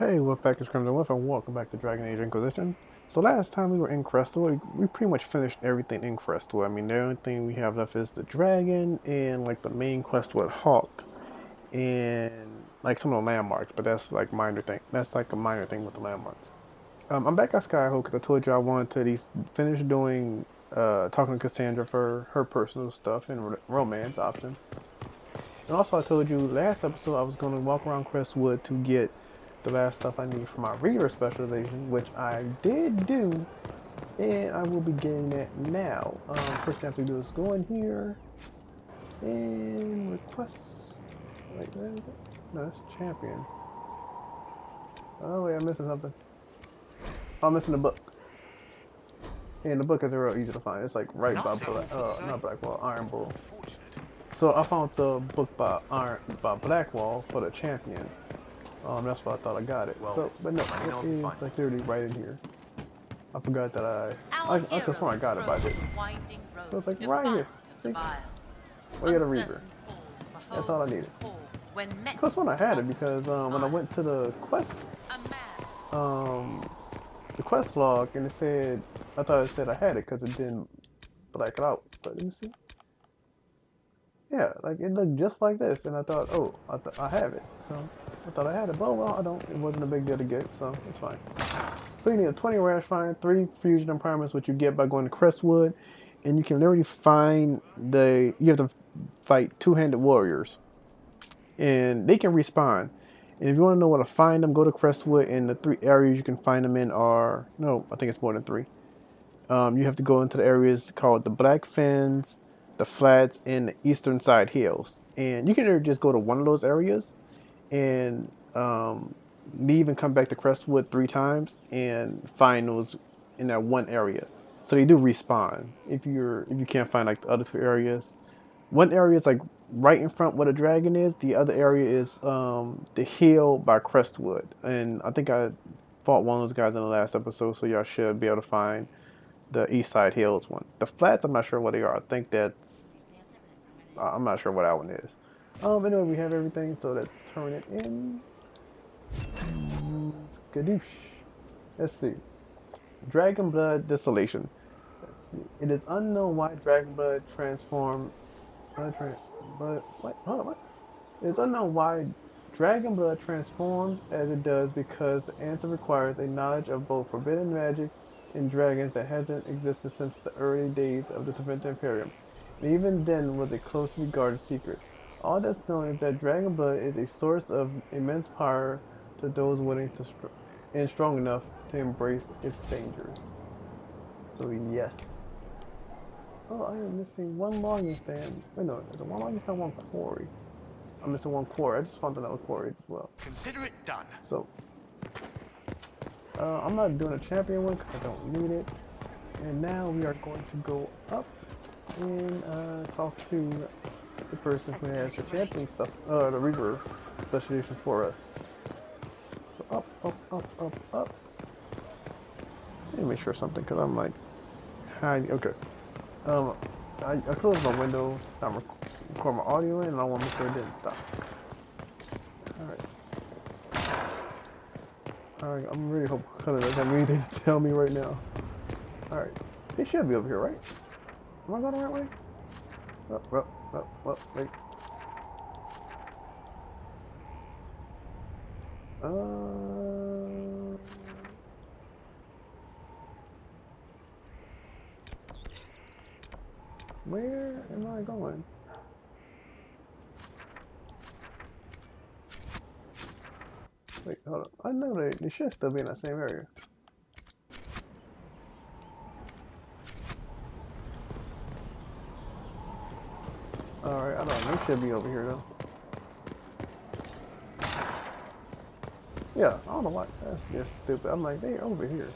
Hey, Wolfpack is Crimson Wolf, and welcome back to Dragon Age Inquisition. So last time we were in Crestwood, we pretty much finished everything in Crestwood. I mean, the only thing we have left is the dragon and like the main quest with Hawke and like some of the landmarks, but that's like minor thing. That's like a minor thing with the landmarks. I'm back at Skyhook because I told you I wanted to at least finish doing talking to Cassandra for her personal stuff and romance option. And also, I told you last episode I was going to walk around Crestwood to get the last stuff I need for my Reaver specialization, which I did do, and I will be getting that now. First thing I have to do is go in here and request. Wait, where is it? No, that's champion. Oh wait, I'm missing something. I'm missing the book. And the book is real easy to find. It's like right by not Blackwall, Iron Bull. So I found the book by Blackwall for the champion. That's why I thought I got it. Well, so, but no, it is like literally right in here. I forgot that I could swear I got it, but I didn't. So it's like right here. See? We got a Reaver. That's all I needed. I could swear I had it because when I went to the quest log and it said, I thought it said I had it because it didn't black it out. But let me see. Yeah, like it looked just like this, and I thought, oh, I have it. So I thought I had it, but well, I don't. It wasn't a big deal to get, so it's fine. So you need a 20 rash find, 3 fusion improvements, which you get by going to Crestwood, and you can literally find you have to fight two-handed warriors, and they can respawn. And if you want to know where to find them, go to Crestwood, and the 3 areas you can find them in are, no, I think it's more than 3. You have to go into the areas called the Black Fens, the Flats, and the Eastern Side Hills. And you can either just go to one of those areas and leave and come back to Crestwood 3 times and find those in that one area. So they do respawn if you can't find like the other 2 areas. One area is like right in front where the dragon is. The other area is the hill by Crestwood. And I think I fought one of those guys in the last episode, so y'all should be able to find the East Side Hills one. The Flats, I'm not sure what they are. I think I'm not sure what that one is. Anyway, we have everything, so let's turn it in. Skadoosh. Let's see. Dragon Blood Distillation. Let's see. It is unknown why Dragon Blood transform. What? Hold on, what? It's unknown why Dragon Blood transforms as it does because the answer requires a knowledge of both forbidden magic and dragons that hasn't existed since the early days of the Teventa Imperium, and even then was a closely guarded secret. All that's known is that Dragon Blood is a source of immense power to those willing to and strong enough to embrace its dangers. So yes. Oh, I am missing 1 logging stand. Wait, no, there's a 1 logging stand, 1 quarry. I'm missing 1 quarry. I just found another quarry as well. Consider it done. So, I'm not doing a champion one because I don't need it. And now we are going to go up and talk to the person who has the champion stuff, the Reaver specialization for us. So up. Let me make sure something because I'm like, hiding. Okay. I closed my window. I'm recording my audio in, and I want to make sure it didn't stop. Alright, I'm really hoping that doesn't have anything to tell me right now. Alright, it should be over here, right? Am I going the right way? Wait. Where am I going? Wait, hold on. I know they should still be in that same area. Alright, I don't know. They should be over here though. Yeah, I don't know why. That's just stupid. I'm like, they're over here.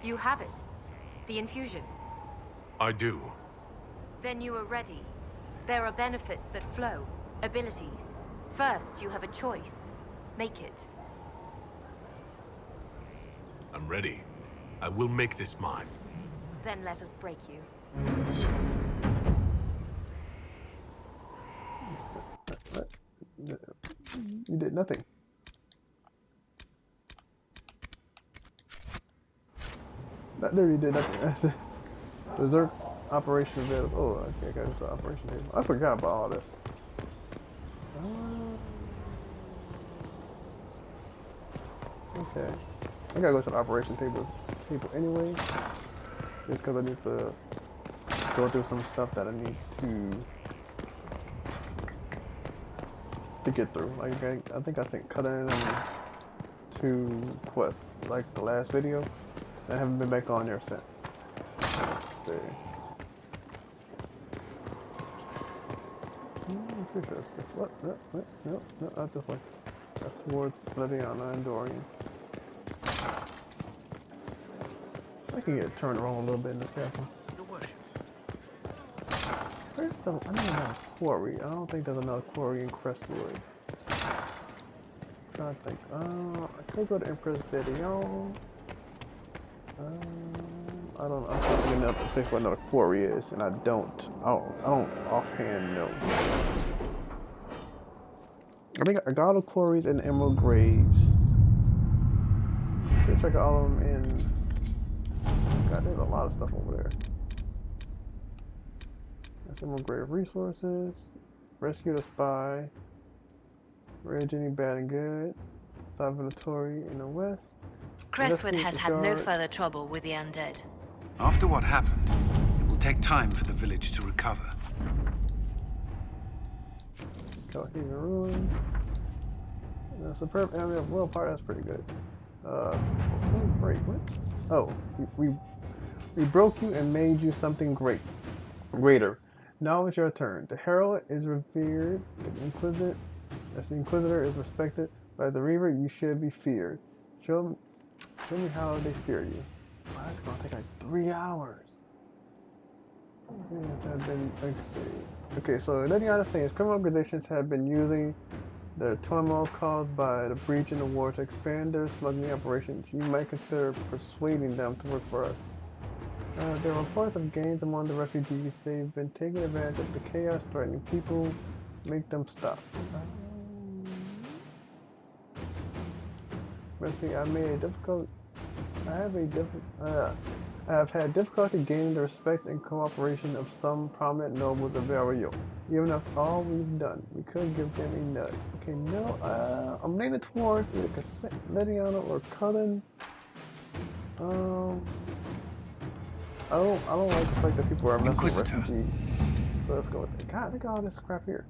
You have it. The infusion. I do. Then you are ready. There are benefits that flow. Abilities. First, you have a choice. Make it. I'm ready. I will make this mine. Then let us break you. What? You did nothing. That literally did nothing. Berserk operation available. Oh, okay, I got into the operation table. I forgot about all this. Okay. I gotta go to the operation table anyway. Just because I need to go through some stuff that I need to get through. Like I think I sent cut in 2 quests like the last video. I haven't been back on there since. Let's see. I'm pretty sure it's this. What? No, not this way. That's towards Leviana and Dorian. I can get turned around a little bit in this castle. Your worship. Where's the? I need another quarry. I don't think there's another quarry in Crestwood. I'm trying to think. I could go to Empress Video. I don't know. I'm trying to get another place where another quarry is, and I don't offhand know. I think I got all the quarries in Emerald Graves. Should check out all of them in. God, there's a lot of stuff over there. That's Emerald Grave resources. Rescue the spy. Rare Jenny bad and good. Stop inventory in the west. Crestwood has had no further trouble with the undead. After what happened, it will take time for the village to recover. Calhoun Ruin. Superb enemy of Will Part, that's pretty good. Break, what? Oh, we broke you and made you something greater. Now it's your turn. The Herald is revered, the Inquisitor is respected. By the Reaver, you should be feared. Show me how they fear you. Wow, that's gonna take like 3 hours. Okay, so letting you understand, criminal organizations have been using the turmoil caused by the breach in the war to expand their smuggling operations. You might consider persuading them to work for us. There are reports of gangs among the refugees. They've been taking advantage of the chaos, threatening people. Make them stop. Let's see, I have had difficulty gaining the respect and cooperation of some prominent nobles of Vario. Even after all we've done, we couldn't give them a nudge. Okay, no, I'm leaning towards either Lediana or Cullen. I don't like the fact that people are messing with refugees. So let's go with that. God, look at all this crap here.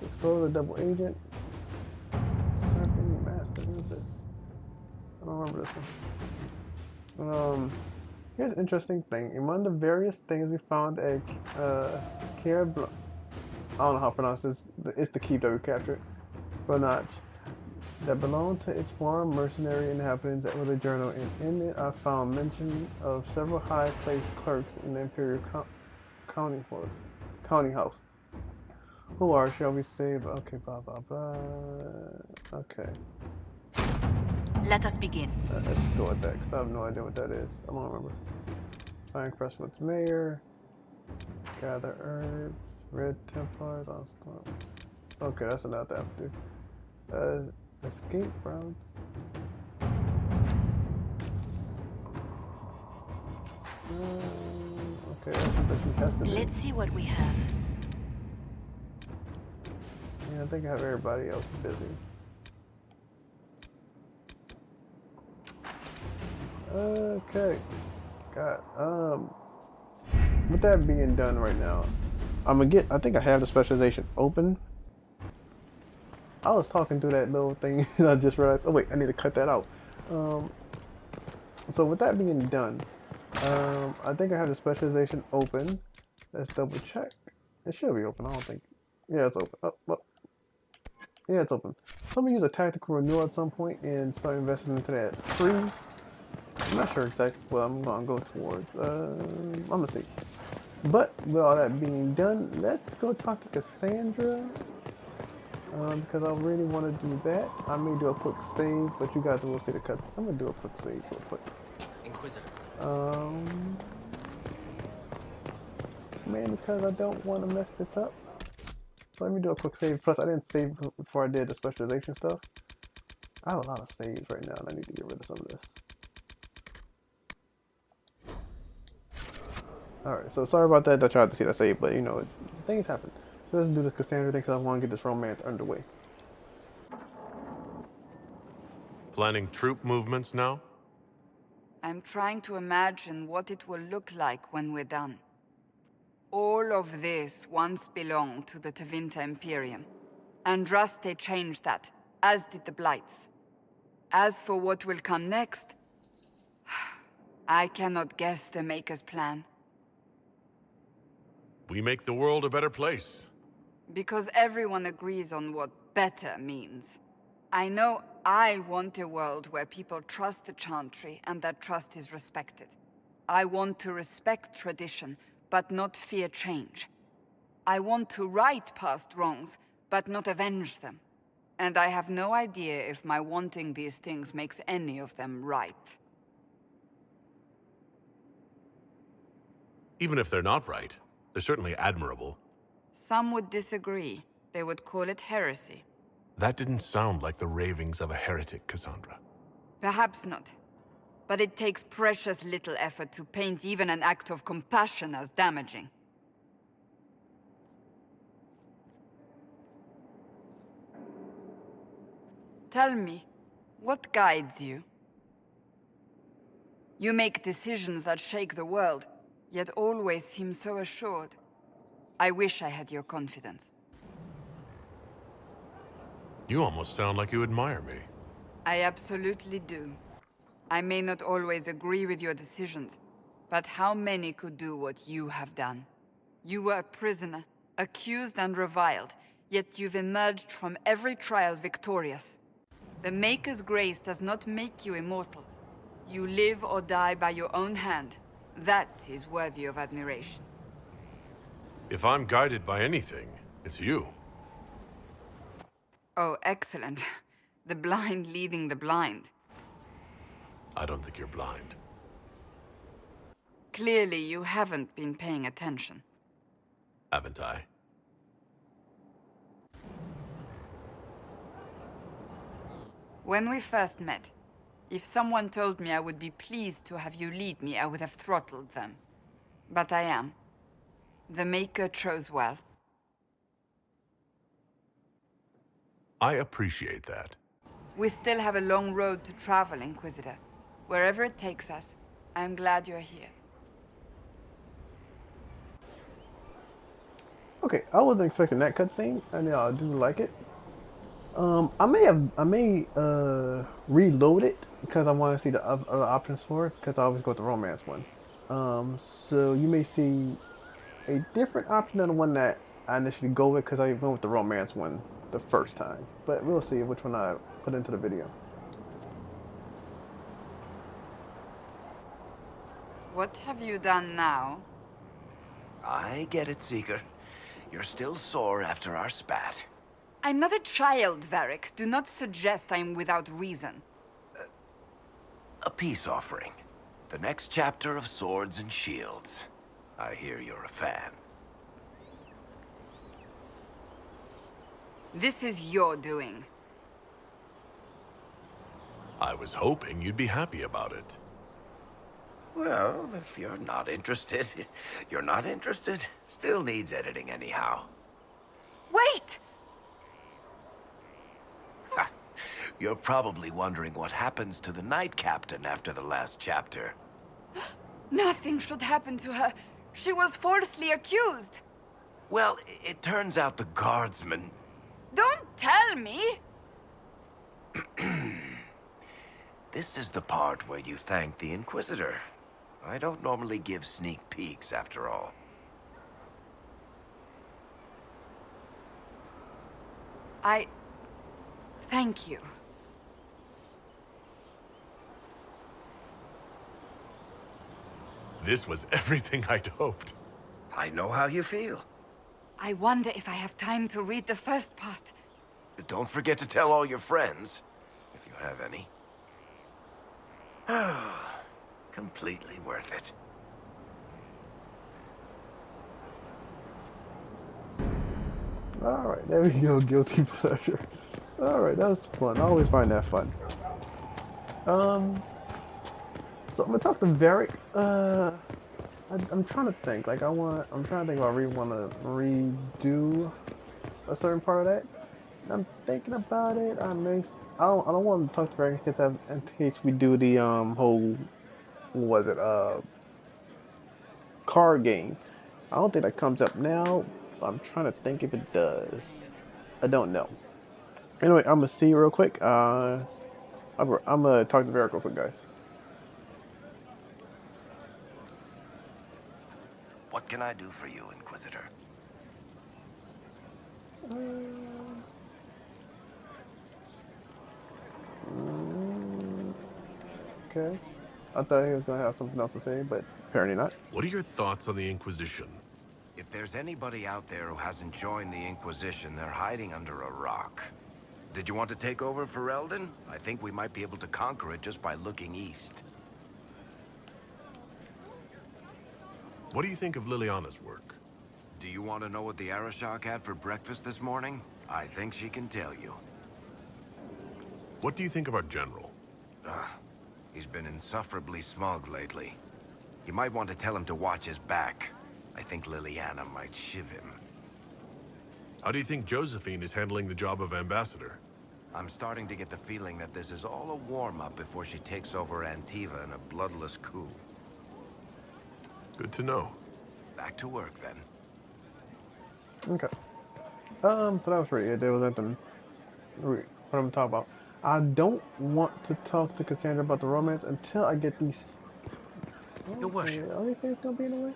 Expose a double agent. Serpent Master, what is this? I don't remember this one. Here's an interesting thing. Among the various things we found at Care I don't know how to pronounce this. It's the keep that we captured. Bonach. That belonged to its former mercenary inhabitants that was a journal, and in it I found mention of several high-placed clerks in the Imperial County House. Who are, shall we say, okay, blah, blah, blah. Okay. Let us begin. Let's go with that, because I have no idea what that is. I don't remember. Find Crestwood's mayor. Gather herbs. Red Templars. Okay, that's enough to have to do. Escape routes. Okay, that's what she has to do. Let's see what we have. Yeah, I think I have everybody else busy. Okay. God. With that being done right now, I think I have the specialization open. I was talking through that little thing and I just realized, oh wait, I need to cut that out. So with that being done, I think I have the specialization open. Let's double check. It should be open, I don't think. Yeah, it's open. Oh, well. Yeah, it's open. So I'm gonna use a tactical renewal at some point and start investing into that free. I'm not sure exactly what I'm gonna go towards. I'm gonna see. But with all that being done, let's go talk to Cassandra. Because I really want to do that. I may do a quick save, but you guys will see the cuts. I'm gonna do a quick save real quick. Inquisitor. Man, because I don't want to mess this up. So let me do a quick save. Plus, I didn't save before I did the specialization stuff. I have a lot of saves right now, and I need to get rid of some of this. Alright, so sorry about that. I tried to see that save, but you know, things happen. So let's do the Cassandra thing because I want to get this romance underway. Planning troop movements now? I'm trying to imagine what it will look like when we're done. All of this once belonged to the Tevinter Imperium. Andraste changed that, as did the Blights. As for what will come next, I cannot guess the Maker's plan. We make the world a better place. Because everyone agrees on what better means. I know I want a world where people trust the Chantry and that trust is respected. I want to respect tradition, but not fear change. I want to right past wrongs, but not avenge them. And I have no idea if my wanting these things makes any of them right. Even if they're not right, they're certainly admirable. Some would disagree. They would call it heresy. That didn't sound like the ravings of a heretic, Cassandra. Perhaps not. But it takes precious little effort to paint even an act of compassion as damaging. Tell me, what guides you? You make decisions that shake the world, yet always seem so assured. I wish I had your confidence. You almost sound like you admire me. I absolutely do. I may not always agree with your decisions, but how many could do what you have done? You were a prisoner, accused and reviled, yet you've emerged from every trial victorious. The Maker's grace does not make you immortal. You live or die by your own hand. That is worthy of admiration. If I'm guided by anything, it's you. Oh, excellent. The blind leading the blind. I don't think you're blind. Clearly, you haven't been paying attention. Haven't I? When we first met, if someone told me I would be pleased to have you lead me, I would have throttled them. But I am. The Maker chose well. I appreciate that. We still have a long road to travel, Inquisitor. Wherever it takes us, I'm glad you're here. Okay, I wasn't expecting that cutscene, and I do like it. I may reload it because I want to see the other options for it because I always go with the romance one. So you may see a different option than the one that I initially go with because I went with the romance one the first time. But we'll see which one I put into the video. What have you done now? I get it, Seeker. You're still sore after our spat. I'm not a child, Varric. Do not suggest I'm without reason. A peace offering. The next chapter of Swords and Shields. I hear you're a fan. This is your doing. I was hoping you'd be happy about it. Well, if you're not interested, you're not interested. Still needs editing anyhow. Wait! You're probably wondering what happens to the Knight Captain after the last chapter. Nothing should happen to her. She was falsely accused. Well, it turns out the guardsman... Don't tell me! This is the part where you thank the Inquisitor. I don't normally give sneak peeks, after all. Thank you. This was everything I'd hoped. I know how you feel. I wonder if I have time to read the first part. Don't forget to tell all your friends, if you have any. Completely worth it. Alright, there we go, guilty pleasure. Alright, that was fun. I always find that fun. So I'm gonna talk to Varric. I'm trying to think. Like I'm trying to think if I really want to redo a certain part of that. And I'm thinking about it. I don't want to talk to Dragon because in case we do the whole what was it card game. I don't think that comes up now. But I'm trying to think if it does. I don't know. Anyway, I'm gonna see real quick. I'm gonna talk to Varric real quick, guys. What can I do for you, Inquisitor? Okay. I thought he was gonna have something else to say, but apparently not. What are your thoughts on the Inquisition? If there's anybody out there who hasn't joined the Inquisition, they're hiding under a rock. Did you want to take over for Eldon? I think we might be able to conquer it just by looking east. What do you think of Liliana's work? Do you want to know what the Arashok had for breakfast this morning? I think she can tell you. What do you think of our general? He's been insufferably smug lately. You might want to tell him to watch his back. I think Liliana might shiv him. How do you think Josephine is handling the job of ambassador? I'm starting to get the feeling that this is all a warm-up before she takes over Antiva in a bloodless coup. Good to know. Back to work, then. Okay. So that was pretty it. There was nothing what I'm talking about. I don't want to talk to Cassandra about the romance until I get these. Your worship. Are these things gonna be in the way?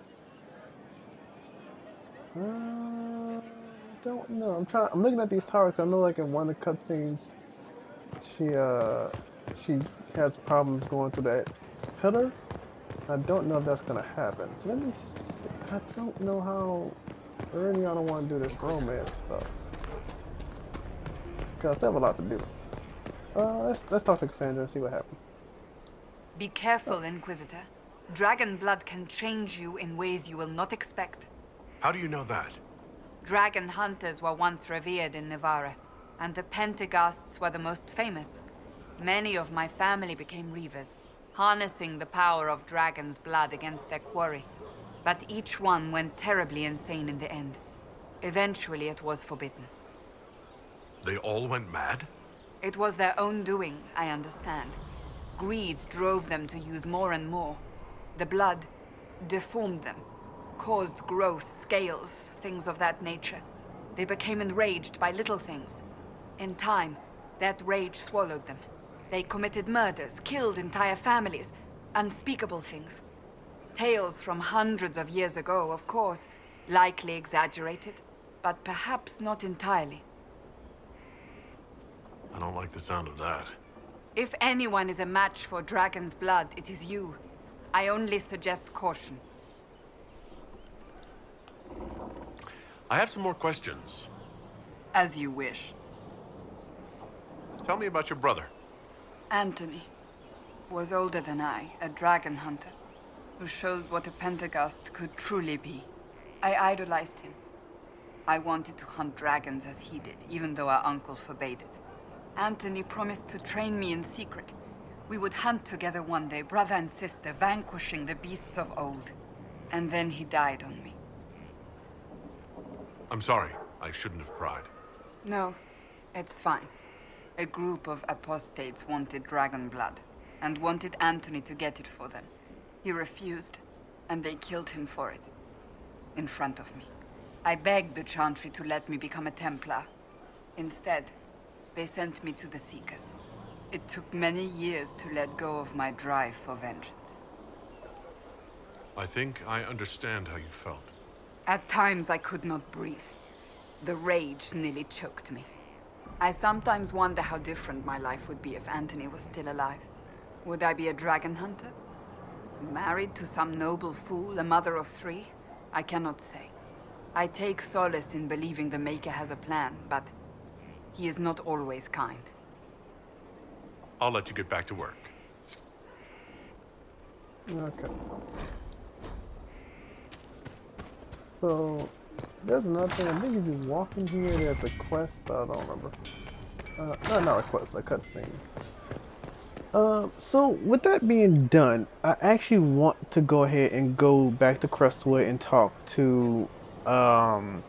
Don't know. I'm looking at these towers. 'Cause I know, like in one of the cutscenes, she has problems going through that pillar. I don't know if that's gonna happen. So let me see. I don't know how early I don't want to do this romance stuff. Cause I still have a lot to do. Let's talk to Cassandra and see what happens. Be careful, Inquisitor. Dragon blood can change you in ways you will not expect. How do you know that? Dragon hunters were once revered in Navarra, and the Pentaghasts were the most famous. Many of my family became Reavers, harnessing the power of dragon's blood against their quarry. But each one went terribly insane in the end. Eventually, it was forbidden. They all went mad? It was their own doing, I understand. Greed drove them to use more and more. The blood deformed them, caused growth, scales, things of that nature. They became enraged by little things. In time, that rage swallowed them. They committed murders, killed entire families, unspeakable things. Tales from hundreds of years ago, of course, likely exaggerated, but perhaps not entirely. I don't like the sound of that. If anyone is a match for dragon's blood, it is you. I only suggest caution. I have some more questions. As you wish. Tell me about your brother. Anthony was older than I, a dragon hunter, who showed what a Pentaghast could truly be. I idolized him. I wanted to hunt dragons as he did, even though our uncle forbade it. Anthony promised to train me in secret. We would hunt together one day, brother and sister, vanquishing the beasts of old. And then he died on me. I'm sorry. I shouldn't have pried. No, it's fine. A group of apostates wanted dragon blood, and wanted Anthony to get it for them. He refused, and they killed him for it. In front of me. I begged the Chantry to let me become a Templar. Instead, they sent me to the Seekers. It took many years to let go of my drive for vengeance. I think I understand how you felt. At times I could not breathe. The rage nearly choked me. I sometimes wonder how different my life would be if Anthony was still alive. Would I be a dragon hunter? Married to some noble fool, a mother of 3? I cannot say. I take solace in believing the Maker has a plan, but he is not always kind. I'll let you get back to work. Okay. So, there's another thing. I think if you walk in here, there's a quest, but I don't remember. No, not a quest, a cutscene. So with that being done, I actually want to go ahead and go back to Crestwood and talk to Hawke,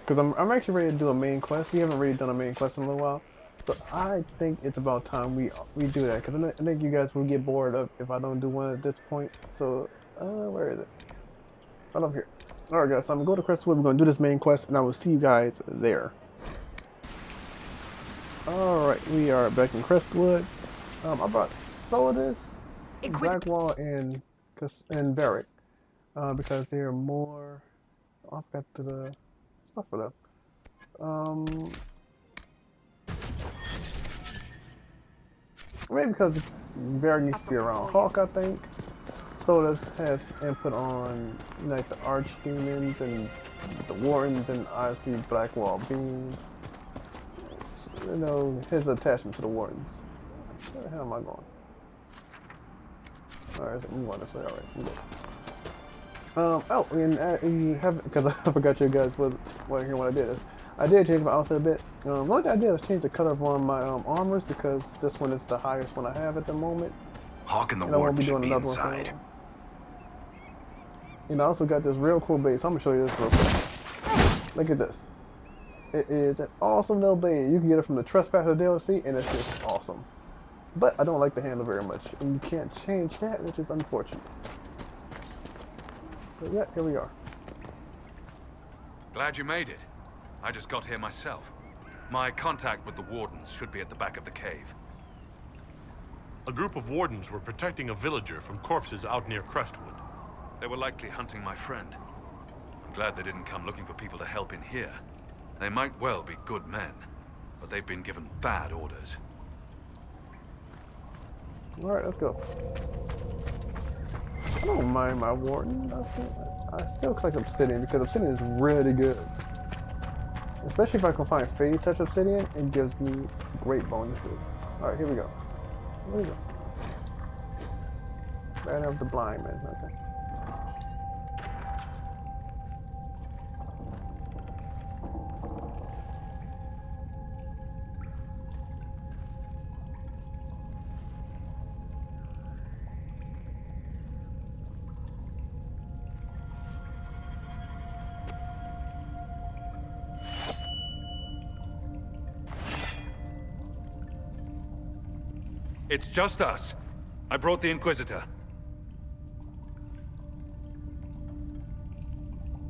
because I'm actually ready to do a main quest. We haven't really done a main quest in a little while, so I think it's about time we do that. Because I think you guys will get bored of if I don't do one at this point. So where is it? Right up here. All right, guys. So I'm gonna go to Crestwood. We're gonna do this main quest, and I will see you guys there. All right, we are back in Crestwood. I brought Solidus, Blackwall, and Barrick because they are more. I've got the stuff for them. Maybe because Barrick needs to be around Hawke, I think. Solidus has input on like the archdemons and the wardens, and obviously Blackwall being. You know, his attachment to the wardens. Where the hell am I going? Alright, so move on this way. Alright, and you haven't, because I forgot you guys was hearing what I did. I did change my outfit a bit. One thing I did was change the color of one of my armors because this one is the highest one I have at the moment. Hawke and the And I won't Warden be should doing be another inside. one. And I also got this real cool base. I'm gonna show you this real quick. Look at this. It is an awesome little blade. You can get it from the Trespasser DLC, and it's just awesome. But I don't like the handle very much, and you can't change that, which is unfortunate. But yeah, here we are. Glad you made it. I just got here myself. My contact with the Wardens should be at the back of the cave. A group of wardens were protecting a villager from corpses out near Crestwood. They were likely hunting my friend. I'm glad they didn't come looking for people to help in here. They might well be good men, but they've been given bad orders. Alright, let's go. I don't mind my Warden. I still collect obsidian because obsidian is really good. Especially if I can find Fading Touch obsidian, it gives me great bonuses. Alright, here we go. Here we go. Banner of the Blind Man, okay. It's just us. I brought the Inquisitor.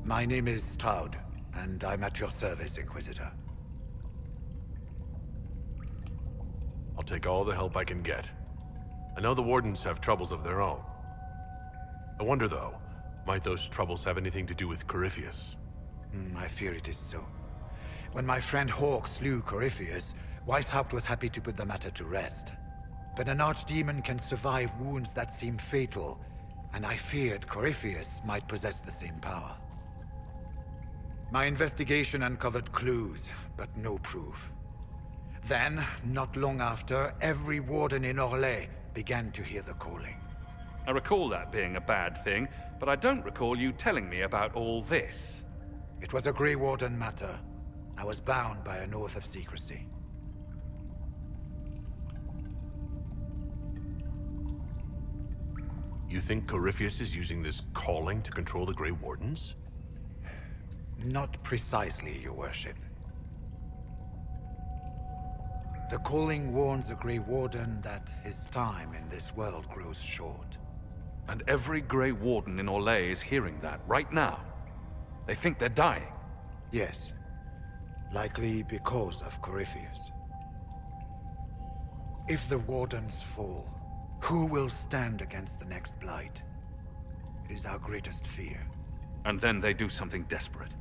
My name is Stroud, and I'm at your service, Inquisitor. I'll take all the help I can get. I know the wardens have troubles of their own. I wonder, though, might those troubles have anything to do with Corypheus? I fear it is so. When my friend Hawke slew Corypheus, Weishaupt was happy to put the matter to rest. But an archdemon can survive wounds that seem fatal, and I feared Corypheus might possess the same power. My investigation uncovered clues, but no proof. Then, not long after, every warden in Orlais began to hear the calling. I recall that being a bad thing, but I don't recall you telling me about all this. It was a Grey Warden matter. I was bound by an oath of secrecy. You think Corypheus is using this calling to control the Grey Wardens? Not precisely, your worship. The calling warns the Grey Warden that his time in this world grows short. And every Grey Warden in Orlais is hearing that right now. They think they're dying. Yes. Likely because of Corypheus. If the Wardens fall, who will stand against the next blight? It is our greatest fear. And then they do something desperate.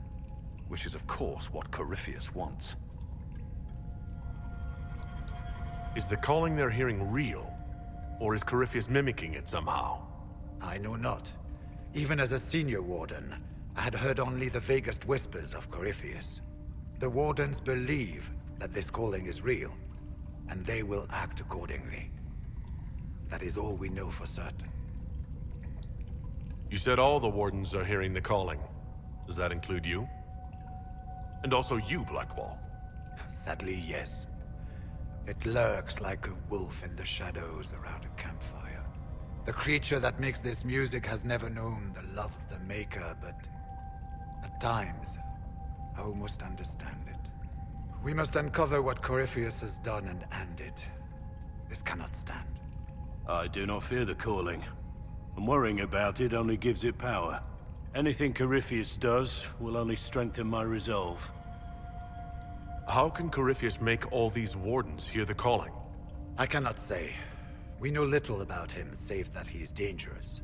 Which is, of course, what Corypheus wants. Is the calling they're hearing real? Or is Corypheus mimicking it somehow? I know not. Even as a senior Warden, I had heard only the vaguest whispers of Corypheus. The Wardens believe that this calling is real, and they will act accordingly. That is all we know for certain. You said all the Wardens are hearing the calling. Does that include you? And also you, Blackwall? Sadly, yes. It lurks like a wolf in the shadows around a campfire. The creature that makes this music has never known the love of the maker, but at times, I almost understand it. We must uncover what Corypheus has done and end it. This cannot stand. I do not fear the calling. And worrying about it only gives it power. Anything Corypheus does will only strengthen my resolve. How can Corypheus make all these wardens hear the calling? I cannot say. We know little about him, save that he is dangerous.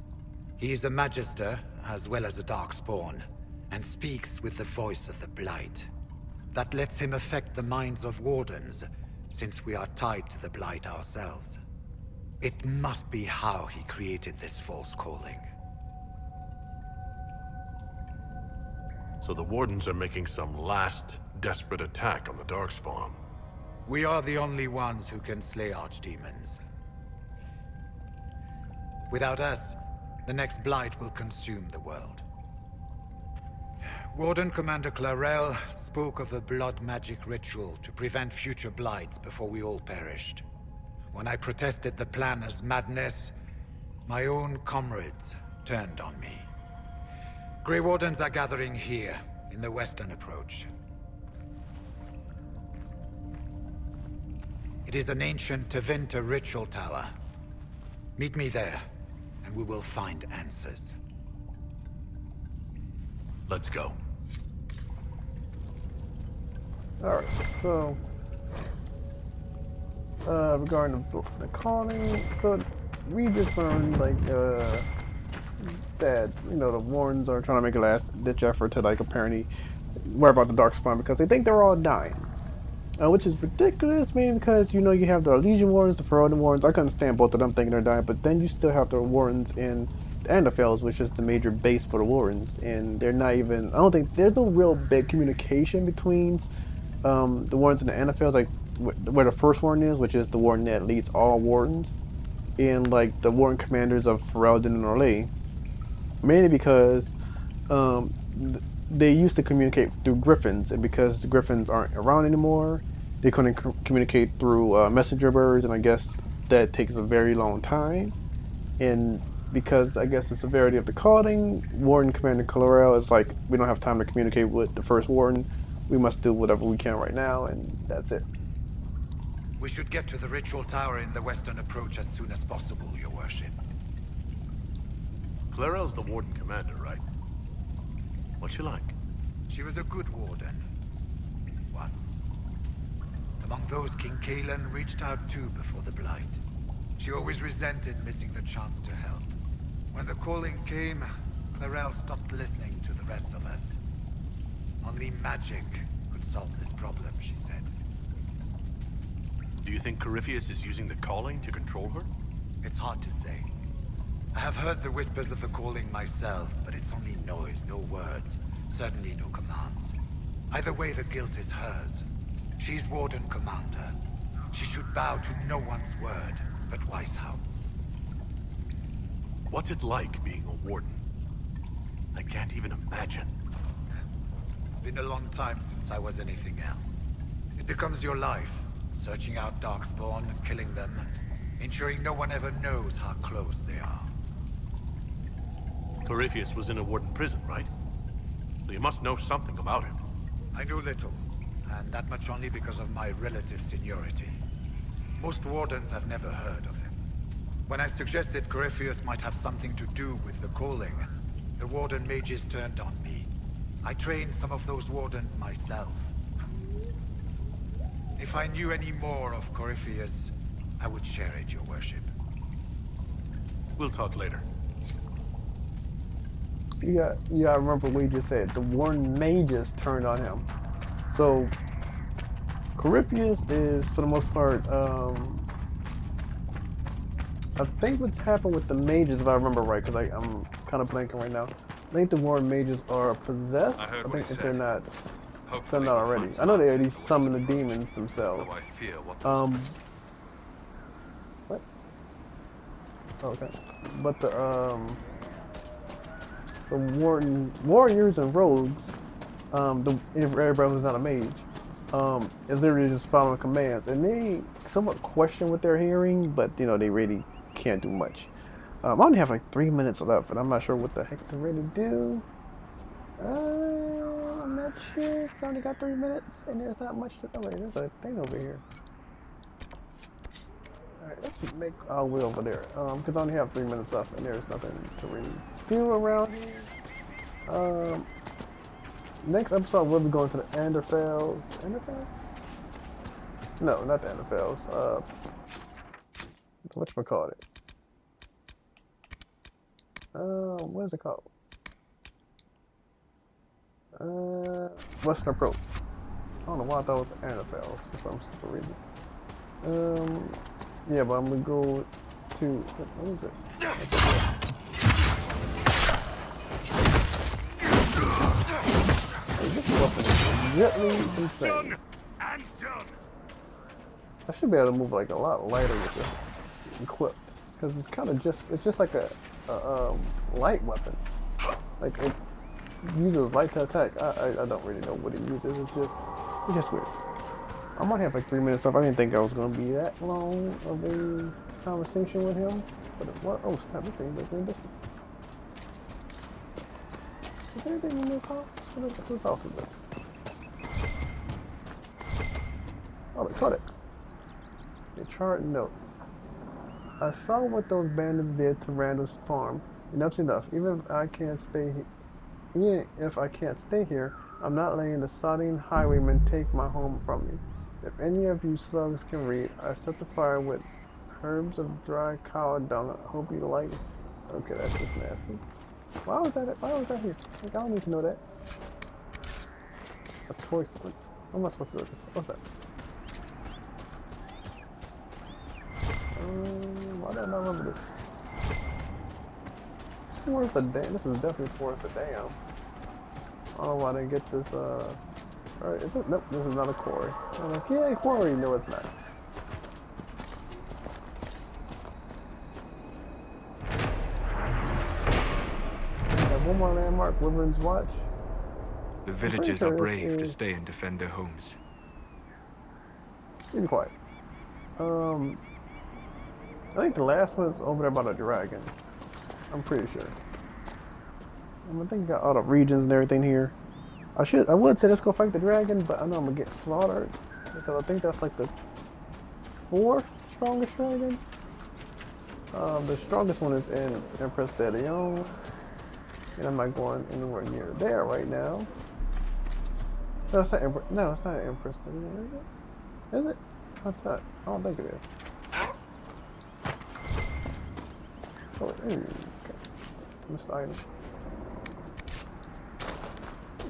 He is a Magister, as well as a Darkspawn, and speaks with the voice of the Blight. That lets him affect the minds of Wardens, since we are tied to the Blight ourselves. It must be how he created this false calling. So the Wardens are making some last, desperate attack on the Darkspawn. We are the only ones who can slay archdemons. Without us, the next Blight will consume the world. Warden Commander Clarel spoke of a blood magic ritual to prevent future Blights before we all perished. When I protested the plan as madness, my own comrades turned on me. Grey Wardens are gathering here, in the western approach. It is an ancient Tevinter ritual tower. Meet me there, and we will find answers. Let's go. Alright, so regarding the calling, so we just learned like that, you know, the Wardens are trying to make a last ditch effort to like apparently worry about the Darkspawn because they think they're all dying. Which is ridiculous, mainly because, you know, you have the Legion Wardens, the Ferelden Wardens. I can understand both of them thinking they're dying, but then you still have the Wardens in the Anafels, which is the major base for the Wardens, and they're not even, I don't think, there's no real big communication between the Wardens and the Anafels, like where the first Warden is, which is the Warden that leads all Wardens, and like the Warden commanders of Ferelden and Orlais, mainly because they used to communicate through griffins, and because the griffins aren't around anymore, they couldn't communicate through messenger birds, and I guess that takes a very long time. And because I guess the severity of the calling, Warden Commander Clarel is like, we don't have time to communicate with the first Warden. We must do whatever we can right now, and that's it. We should get to the ritual tower in the western approach as soon as possible, Your Worship. Clarel's the Warden Commander, right? What's she like? She was a good Warden. Once. Among those King Kalen reached out to before the Blight. She always resented missing the chance to help. When the calling came, Clarel stopped listening to the rest of us. Only magic could solve this problem, she said. Do you think Corypheus is using the calling to control her? It's hard to say. I have heard the whispers of the calling myself, but it's only noise, no words. Certainly no commands. Either way, the guilt is hers. She's Warden Commander. She should bow to no one's word, but Weishaupt's. What's it like being a Warden? I can't even imagine. Been a long time since I was anything else. It becomes your life, searching out Darkspawn, killing them, ensuring no one ever knows how close they are. Corypheus was in a Warden prison, right? So you must know something about him. I know little, and that much only because of my relative seniority. Most Wardens have never heard of him. When I suggested Corypheus might have something to do with the calling, the Warden mages turned on me. I trained some of those Wardens myself. If I knew any more of Corypheus, I would share it, Your Worship. We'll talk later. Yeah, I remember what you just said. The Warden mages turned on him. So, Corypheus is, for the most part, I think what's happened with the mages, if I remember right, because I'm kind of blanking right now. I think the Warden mages are possessed. I think if they're not already. I know they at least summon the demons themselves. I fear what What? Oh, okay. But the warriors and rogues, everybody who's not a mage, is literally just following commands, and they somewhat question what they're hearing, but you know they really can't do much. I only have like 3 minutes left, and I'm not sure what the heck to really do. I'm not sure. I only got 3 minutes, and there's not much to. Oh wait, there's a thing over here. All right, let's make our way over there. Because I only have 3 minutes left, and there's nothing to really do around here. Next episode, we'll be going to the Anderfels. Anderfels? No, not the Anderfels. Whatchamacallit? What is it called? Western Approach. I don't know why I thought it was the Anderfels for some stupid reason. Yeah, but I'm gonna go to. What is this? This weapon is really insane. I should be able to move like a lot lighter with this equipped, because it's kind of just like a light weapon. Like it uses light to attack. I don't really know what it uses. It's just weird. I might have like 3 minutes left. I didn't think I was gonna be that long of a conversation with him. But what? Oh snap! This thing looks really different. Is there anything in this house? Whose house is this? Oh, the codex. The chart note. I saw what those bandits did to Randall's farm. Enough's enough. Even if I can't stay here, I'm not letting the sodding highwaymen take my home from me. If any of you slugs can read, I set the fire with herbs of dry cow dung. I hope you like it. Okay, that's just nasty. Why was that here? Like, I don't need to know that. A torch. What am I supposed to do with this? What's that? Why do I not remember this? It's worth a damn. This is definitely worth a damn. I don't know why I didn't get this, alright, is it? Nope, this is not a quarry. I'm like, yeah, a quarry. No, it's not. One more landmark, Wyvern's Watch. The villagers are brave to stay and defend their homes. Be quiet. I think the last one's over there by the dragon. I'm pretty sure. I think got all the regions and everything here. I would say let's go fight the dragon, but I know I'm gonna get slaughtered because I think that's like the 4th strongest dragon. The strongest one is in Empress de Leon. And I'm not going anywhere near there right now. No, it's not Empress. No, it's not Empress. Is it? What's that? I don't think it is. Oh, okay. Missed item.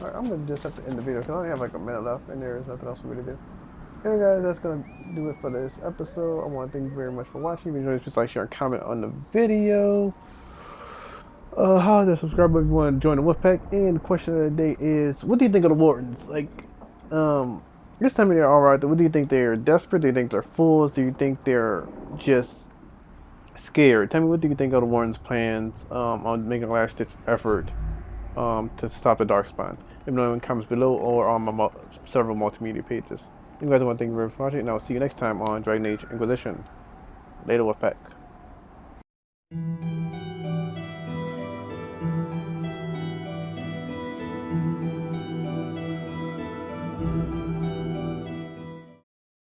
Alright, I'm gonna just have to end the video because I only have like a minute left and there is nothing else for me to do. Anyway guys, that's gonna do it for this episode. I want to thank you very much for watching. If you enjoyed, just like, share, and comment on the video. How to subscribe if you want to join the Wolfpack. And the question of the day is, what do you think of the Wardens? Like, this time they're alright. What do you think? They're desperate? Do you think they're fools? Do you think they're just scared? Tell me, what do you think of the Warden's plans on making a last-ditch effort to stop the Darkspawn? Let me know in the comments below or on my several multimedia pages. You guys want to thank you very much for watching, and I'll see you next time on Dragon Age Inquisition. Later, Wolfpack.